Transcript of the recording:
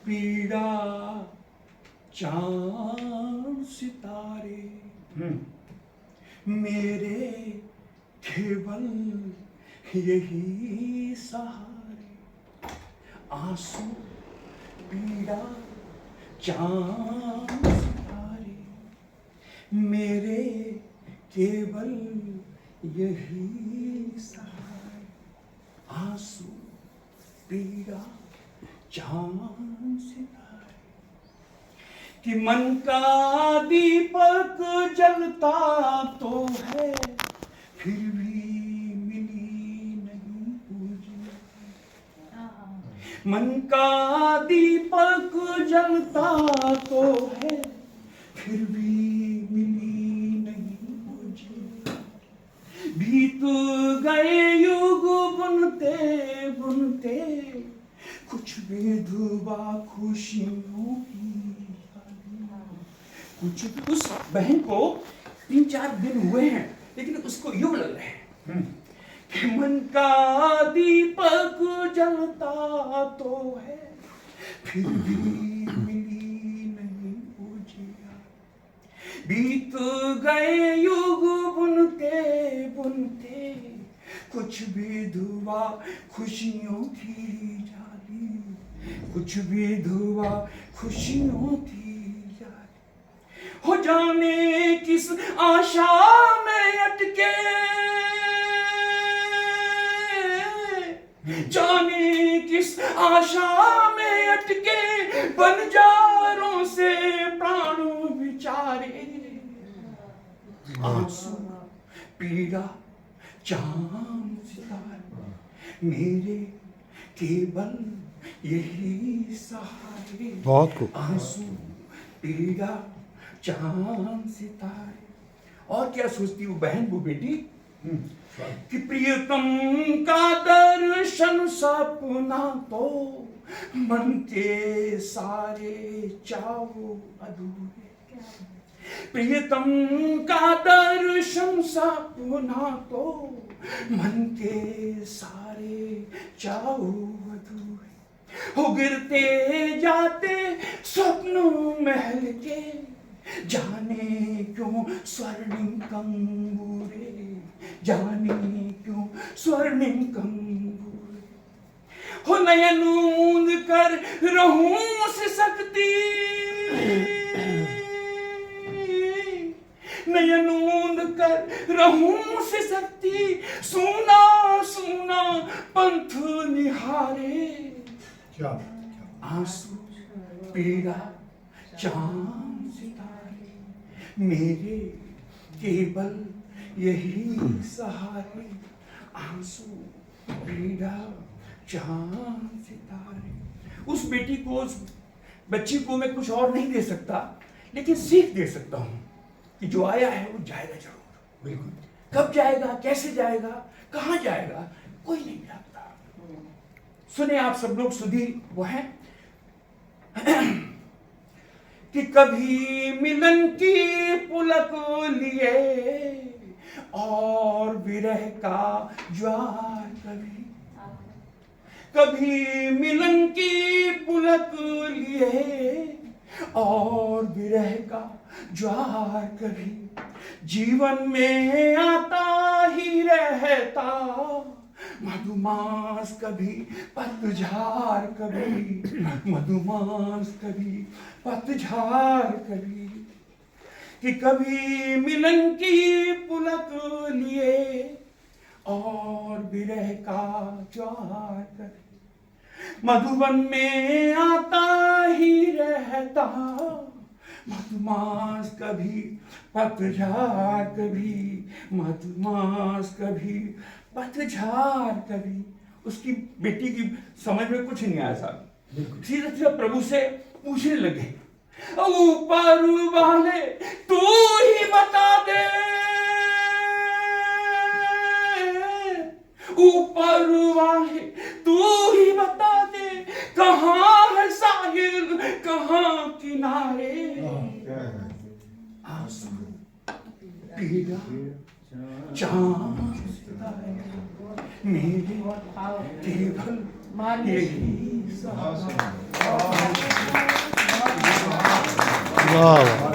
पीड़ा चांद सितारे, मेरे केवल यही सहारे। आंसू पीड़ा चांद सितारे, मेरे केवल यही सहारे। आंसू पीड़ा चांद सितारे, कि मन का दीपक जलता तो है, फिर भी मिली नहीं पूजी। मन का दीपक जलता तो है, फिर भी मिली नहीं पूजी। बीत गए युग बुनते बुनते, कुछ विधवा खुशियों की। कुछ उस बहन को 3-4 दिन हुए हैं, लेकिन उसको युग लग रहे हैं कि मन का दीपक जलता तो है, फिर भी मिली नहीं पूजिया। बीत गए युग बुनते बुनते, कुछ विधवा खुशियों की जाली, कुछ विधवा खुशियों की। हो जाने किस आशा में अटके, जाने किस आशा में अटके, बंजारों से प्राण विचारे। आंसू पीड़ा चांद सितारे, मेरे केवल यही सहारे। बहुत खूब। आंसू पीड़ा चांद सितारे। और क्या सोचती वो बहन, वो बेटी, कि प्रियतम का दर्शन सपना तो, मन के सारे चाहो अधूरे। प्रियतम का दर्शन सपना तो, मन के सारे चाहो अधूरे। हो गिरते जाते स्वप्नों महल के, जाने क्यों स्वर्णिम कंगूरे, जाने क्यों स्वर्णिम कंगूरे। हो नयन मूंद कर रहूं सिसकती, नयन मूंद कर रहूं सिसकती, सूना सूना पंथ निहारे। आंसू पीड़ा चांद सितारे, मेरे केवल यही सहारे। आंसू पीड़ा चांद सितारे। उस बेटी को, उस बच्ची को मैं कुछ और नहीं दे सकता, लेकिन सीख दे सकता हूँ कि जो आया है वो जाएगा जरूर। बिल्कुल। कब जाएगा, कैसे जाएगा, कहाँ जाएगा, कोई नहीं जानता। सुने आप सब लोग, सुधीर वो है कि कभी मिलन की पुलक लिए, और विरह का ज्वार कभी। कभी मिलन की पुलक लिए, और विरह का ज्वार कभी। जीवन में आता ही रहता, मधुमास कभी पतझार कभी, मधुमास कभी पतझार कभी। कि कभी मिलन की पुलक लिए, और विरह का ज्वार कभी। मधुबन में आता ही रहता, मधुमास कभी पतझार कभी, मधुमास कभी पतझार कभी। उसकी बेटी की समझ में कुछ नहीं आया साहब। सीधे सीधे प्रभु से पूछने लगे, ऊपर वाले तू ही बता दे, ऊपर वाले तू ही बता दे, कहाँ है साहिल कहाँ किनारे। आंसू पीड़ा चांद सितारे, मेरे केवल यही सहारा। वाह वाह